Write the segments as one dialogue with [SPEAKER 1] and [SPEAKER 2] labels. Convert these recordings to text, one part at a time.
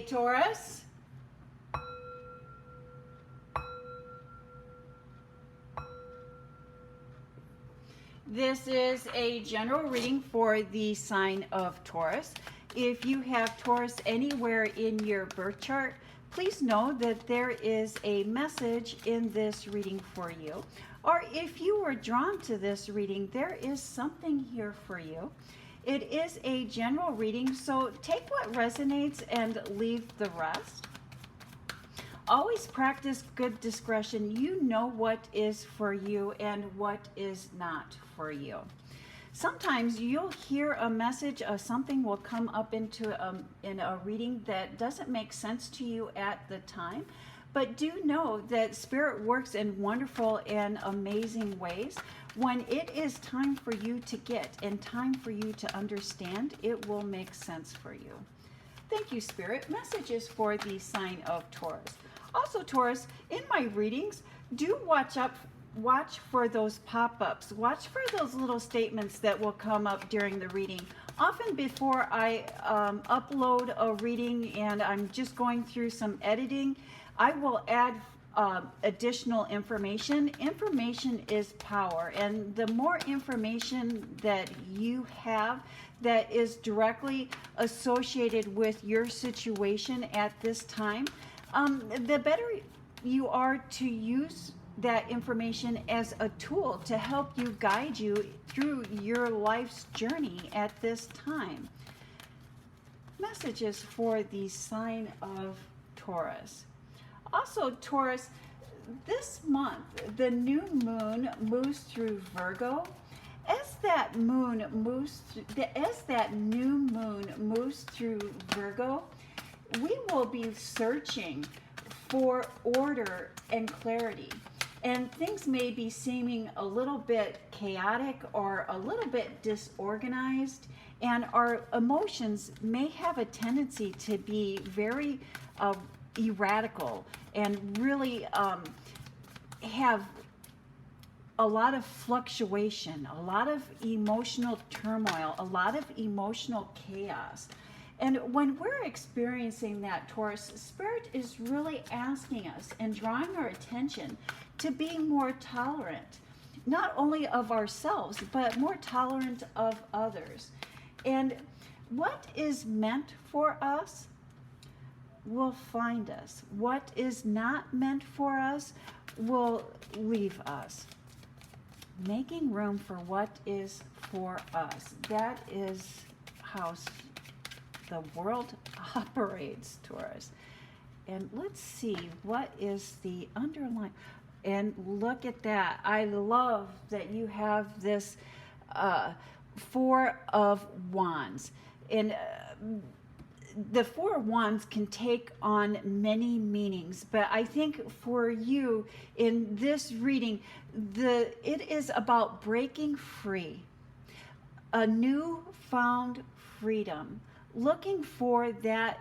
[SPEAKER 1] Taurus. This is a general reading for the sign of Taurus. If you have Taurus anywhere in your birth chart, please know that there is a message in this reading for you. Or if you were drawn to this reading, there is something here for you. It is a general reading, so take what resonates and leave the rest. Always practice good discretion. You know what is for you and what is not for you. Sometimes you'll hear a message of something will come up in a reading that doesn't make sense to you at the time, but do know that Spirit works in wonderful and amazing ways. When it is time for you to get and time for you to understand, it will make sense for you. Thank you, Spirit. Messages for the sign of Taurus. Also, Taurus, in my readings, do watch for those pop-ups. Watch for those little statements that will come up during the reading. Often before I upload a reading and I'm just going through some editing, I will add additional information. Information is power, and the more information that you have that is directly associated with your situation at this time, the better you are to use that information as a tool to help you guide you through your life's journey at this time. Messages for the sign of Taurus. Also, Taurus, this month the new moon moves through Virgo. As that new moon moves through Virgo, we will be searching for order and clarity. And things may be seeming a little bit chaotic or a little bit disorganized, and our emotions may have a tendency to be very erratical and really have a lot of fluctuation, a lot of emotional turmoil, a lot of emotional chaos. And when we're experiencing that, Taurus, Spirit is really asking us and drawing our attention to being more tolerant, not only of ourselves, but more tolerant of others. And what is meant for us will find us. What is not meant for us will leave us. Making room for what is for us. That is how the world operates, Taurus. And let's see, what is the underlying, and look at that. I love that you have this Four of Wands. And the Four of Wands can take on many meanings, but I think for you in this reading, it is about breaking free, a newfound freedom, looking for that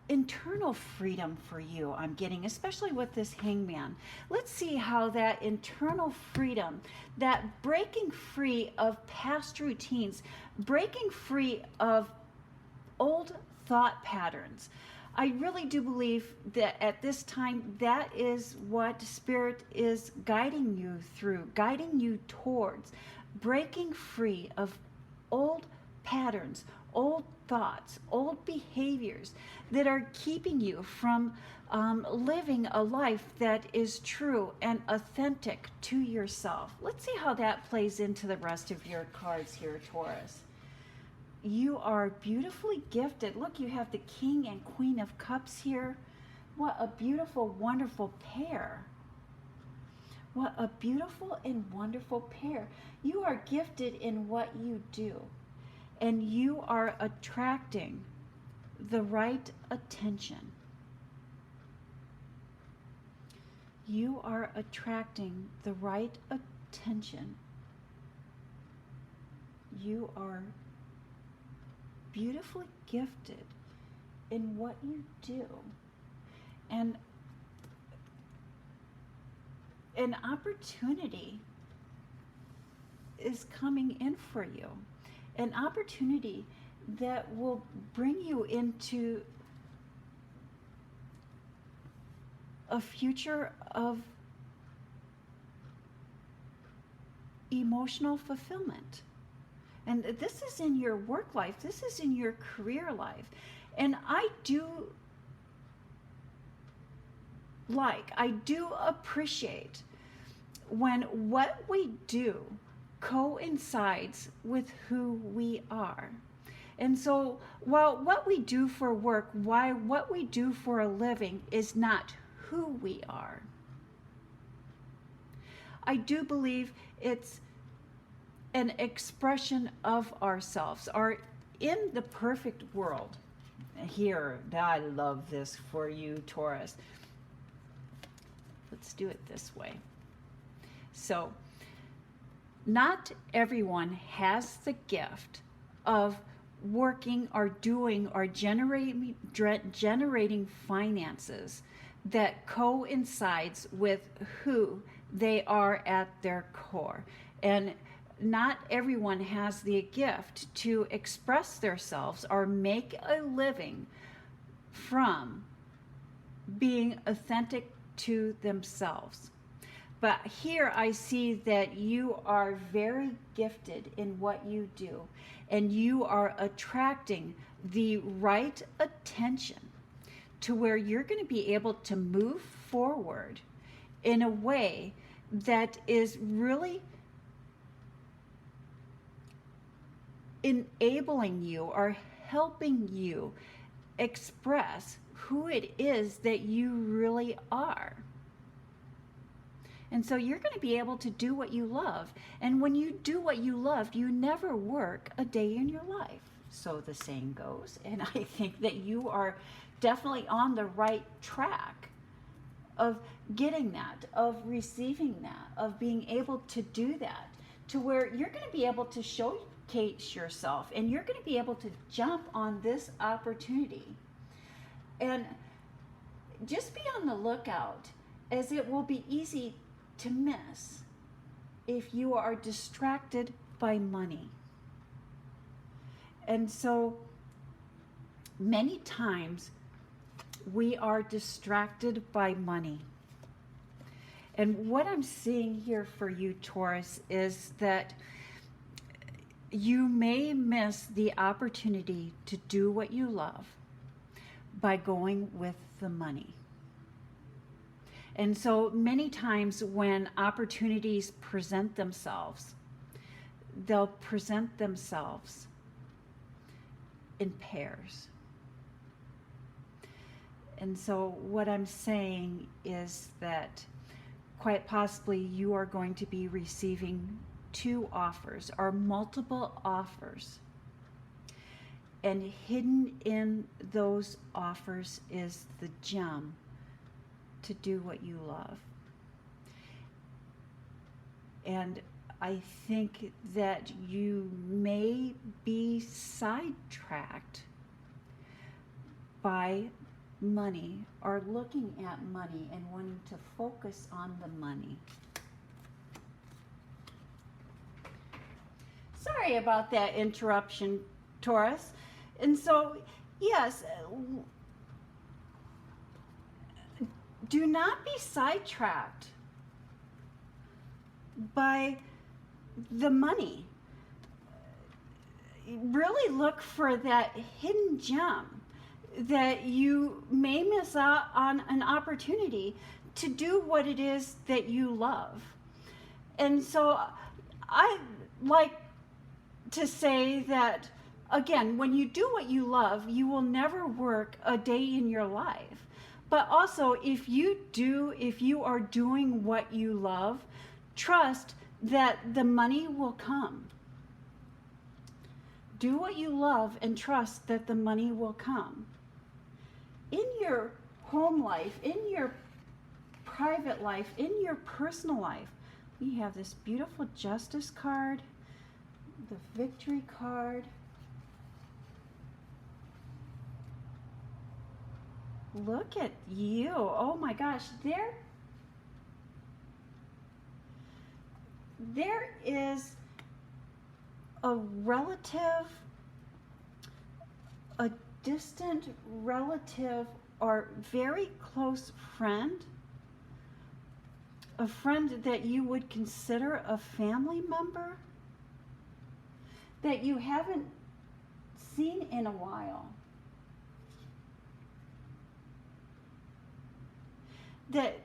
[SPEAKER 1] internal freedom for you, I'm getting, especially with this Hangman. Let's see how that internal freedom, that breaking free of past routines, breaking free of old thought patterns. I really do believe that at this time, that is what Spirit is guiding you through, guiding you towards breaking free of old patterns, old thoughts, old behaviors that are keeping you from living a life that is true and authentic to yourself. Let's see how that plays into the rest of your cards here, Taurus. You are beautifully gifted. Look, you have the King and Queen of Cups here. What a beautiful, wonderful pair. What a beautiful and wonderful pair. You are gifted in what you do, and you are attracting the right attention. You are attracting the right attention. You are beautifully gifted in what you do. And an opportunity is coming in for you. An opportunity that will bring you into a future of emotional fulfillment. And this is in your work life, this is in your career life. And I do appreciate when what we do coincides with who we are. And so while what we do for work, what we do for a living is not who we are, I do believe it's an expression of ourselves. In the perfect world, here, I love this for you, Taurus. Let's do it this way. So, not everyone has the gift of working or doing or generating finances that coincides with who they are at their core. And not everyone has the gift to express themselves or make a living from being authentic to themselves. But here I see that you are very gifted in what you do, and you are attracting the right attention to where you're going to be able to move forward in a way that is really enabling you or helping you express who it is that you really are. And so you're going to be able to do what you love. And when you do what you love, you never work a day in your life. So the saying goes. And I think that you are definitely on the right track of getting that, of receiving that, of being able to do that, to where you're going to be able to showcase yourself and you're going to be able to jump on this opportunity. And just be on the lookout, as it will be easy to miss if you are distracted by money. And so many times we are distracted by money. And what I'm seeing here for you, Taurus, is that you may miss the opportunity to do what you love by going with the money. And so many times when opportunities present themselves, they'll present themselves in pairs. And so what I'm saying is that quite possibly you are going to be receiving 2 offers or multiple offers. And hidden in those offers is the gem to do what you love. And I think that you may be sidetracked by money or looking at money and wanting to focus on the money. Sorry about that interruption, Taurus. And so, yes, do not be sidetracked by the money. Really look for that hidden gem that you may miss out on, an opportunity to do what it is that you love. And so I like to say that, again, when you do what you love, you will never work a day in your life. But also, if you are doing what you love, trust that the money will come. Do what you love and trust that the money will come. In your home life, in your private life, in your personal life, we have this beautiful Justice card, the Victory card, look at you. Oh my gosh, there is a relative a distant relative or very close friend, a friend that you would consider a family member that you haven't seen in a while, that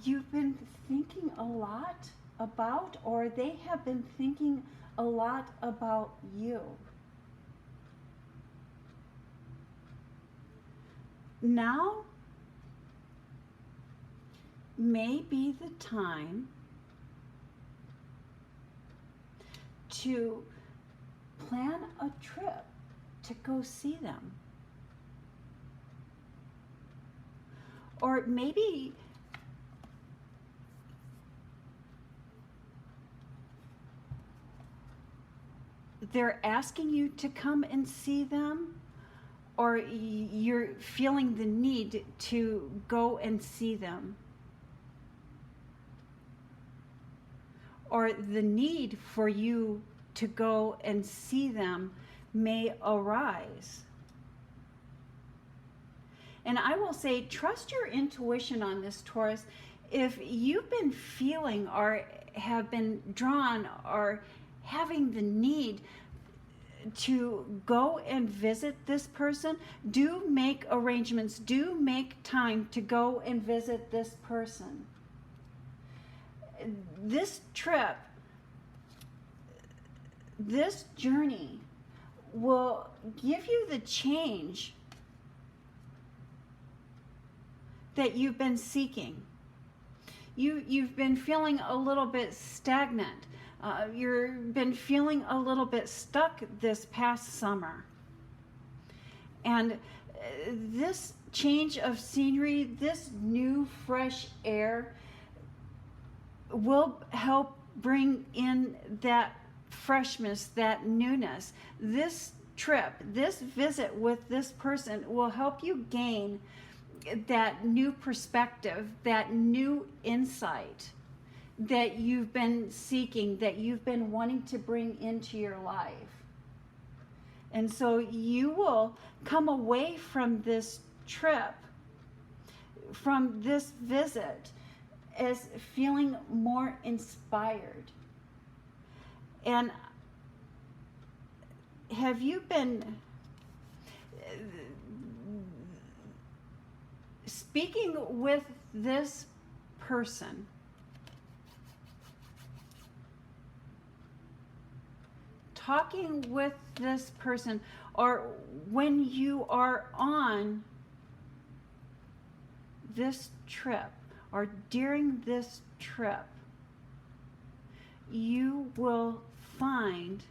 [SPEAKER 1] you've been thinking a lot about, or they have been thinking a lot about you. Now may be the time to plan a trip to go see them. Or maybe they're asking you to come and see them, or you're feeling the need to go and see them, or the need for you to go and see them may arise. And I will say, trust your intuition on this, Taurus. If you've been feeling or have been drawn or having the need to go and visit this person, do make arrangements, do make time to go and visit this person. This trip, this journey will give you the change that you've been seeking. You've been feeling a little bit stagnant. You've been feeling a little bit stuck this past summer. And this change of scenery, this new fresh air will help bring in that freshness, that newness. This trip, this visit with this person will help you gain that new perspective, that new insight that you've been seeking, that you've been wanting to bring into your life. And so you will come away from this trip, from this visit, as feeling more inspired. And have you been speaking with this person? Talking with this person, or when you are on this trip or during this trip, you will find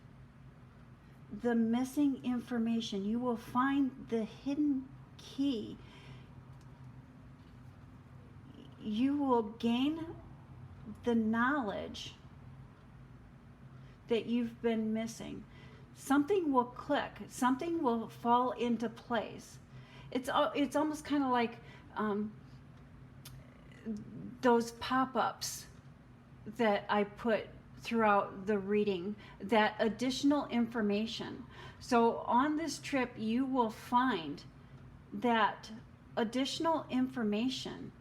[SPEAKER 1] the missing information. You will find the hidden key. You will gain the knowledge that you've been missing. Something will click. Something will fall into place. It's almost kind of like those pop-ups that I put throughout the reading, that additional information. So on this trip, you will find that additional information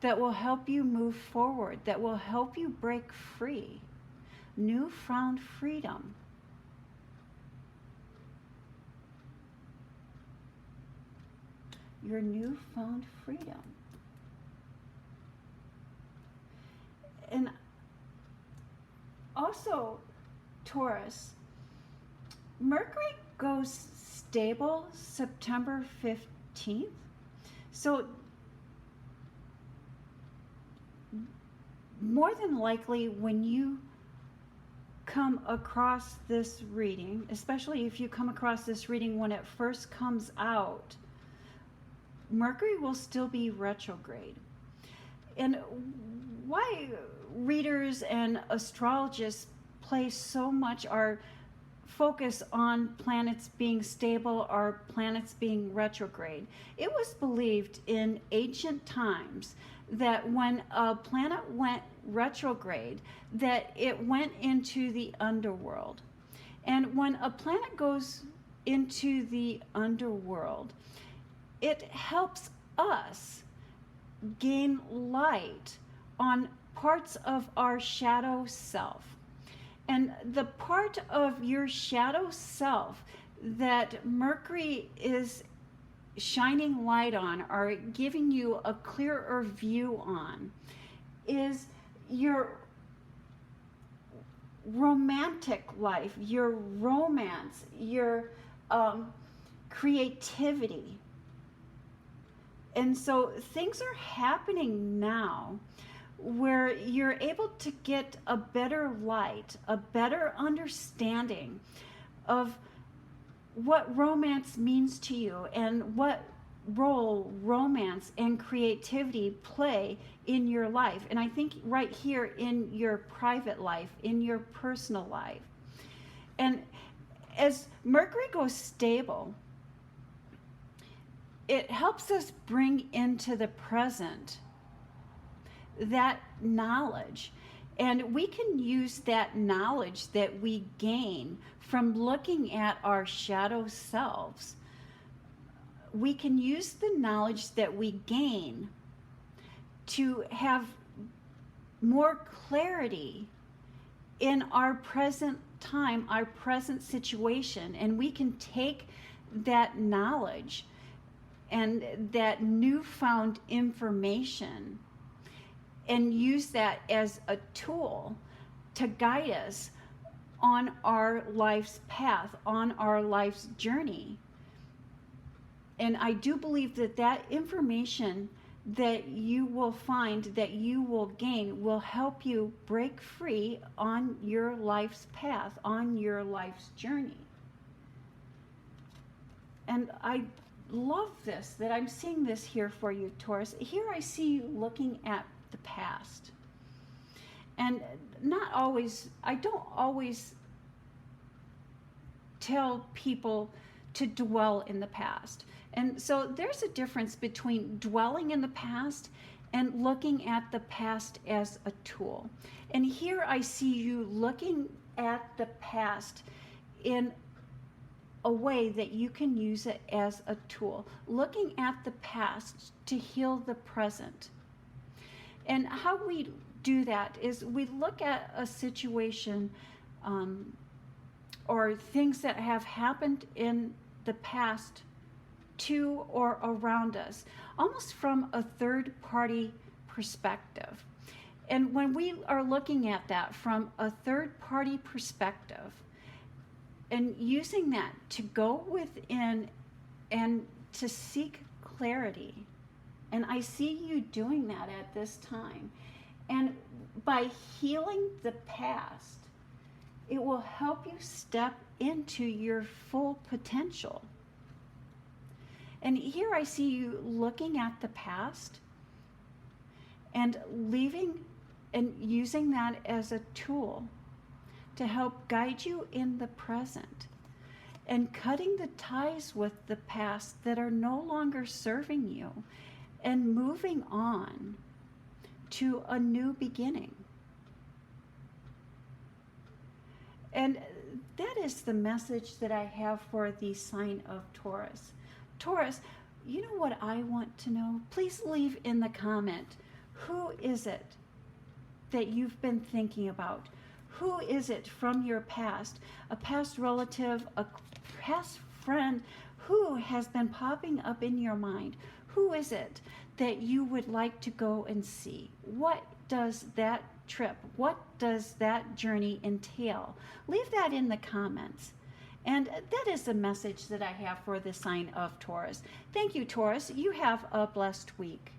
[SPEAKER 1] that will help you move forward, that will help you break free. Newfound freedom. Your newfound freedom. And also, Taurus, Mercury goes stable September 15th. So more than likely, when you come across this reading, especially if you come across this reading when it first comes out, Mercury will still be retrograde. And why readers and astrologists place so much our focus on planets being stable or planets being retrograde? It was believed in ancient times that when a planet went retrograde, that it went into the underworld. And when a planet goes into the underworld, it helps us gain light on parts of our shadow self. And the part of your shadow self that Mercury is shining light on, or giving you a clearer view on, is your romantic life, your romance, your creativity. And so things are happening now where you're able to get a better light, a better understanding of what romance means to you and what role romance and creativity play in your life. And I think right here in your private life, in your personal life. And as Mercury goes stable, it helps us bring into the present that knowledge. And we can use that knowledge that we gain from looking at our shadow selves. We can use the knowledge that we gain to have more clarity in our present time, our present situation. And we can take that knowledge and that newfound information and use that as a tool to guide us on our life's path, on our life's journey. And I do believe that that information that you will find, that you will gain, will help you break free on your life's path, on your life's journey. And I love this, that I'm seeing this here for you, Taurus. Here I see you looking at the past. And I don't always tell people to dwell in the past. And so there's a difference between dwelling in the past and looking at the past as a tool. And here I see you looking at the past in a way that you can use it as a tool, looking at the past to heal the present. And how we do that is we look at a situation or things that have happened in the past to or around us, almost from a third-party perspective. And when we are looking at that from a third-party perspective and using that to go within and to seek clarity, and I see you doing that at this time, and by healing the past, it will help you step into your full potential. And here I see you looking at the past and leaving and using that as a tool to help guide you in the present and cutting the ties with the past that are no longer serving you and moving on to a new beginning. And that is the message that I have for the sign of Taurus. Taurus, you know what I want to know? Please leave in the comment, who is it that you've been thinking about? Who is it from your past? A past relative, a past friend, who has been popping up in your mind? Who is it that you would like to go and see? What does that trip, what does that journey entail? Leave that in the comments. And that is the message that I have for the sign of Taurus. Thank you, Taurus. You have a blessed week.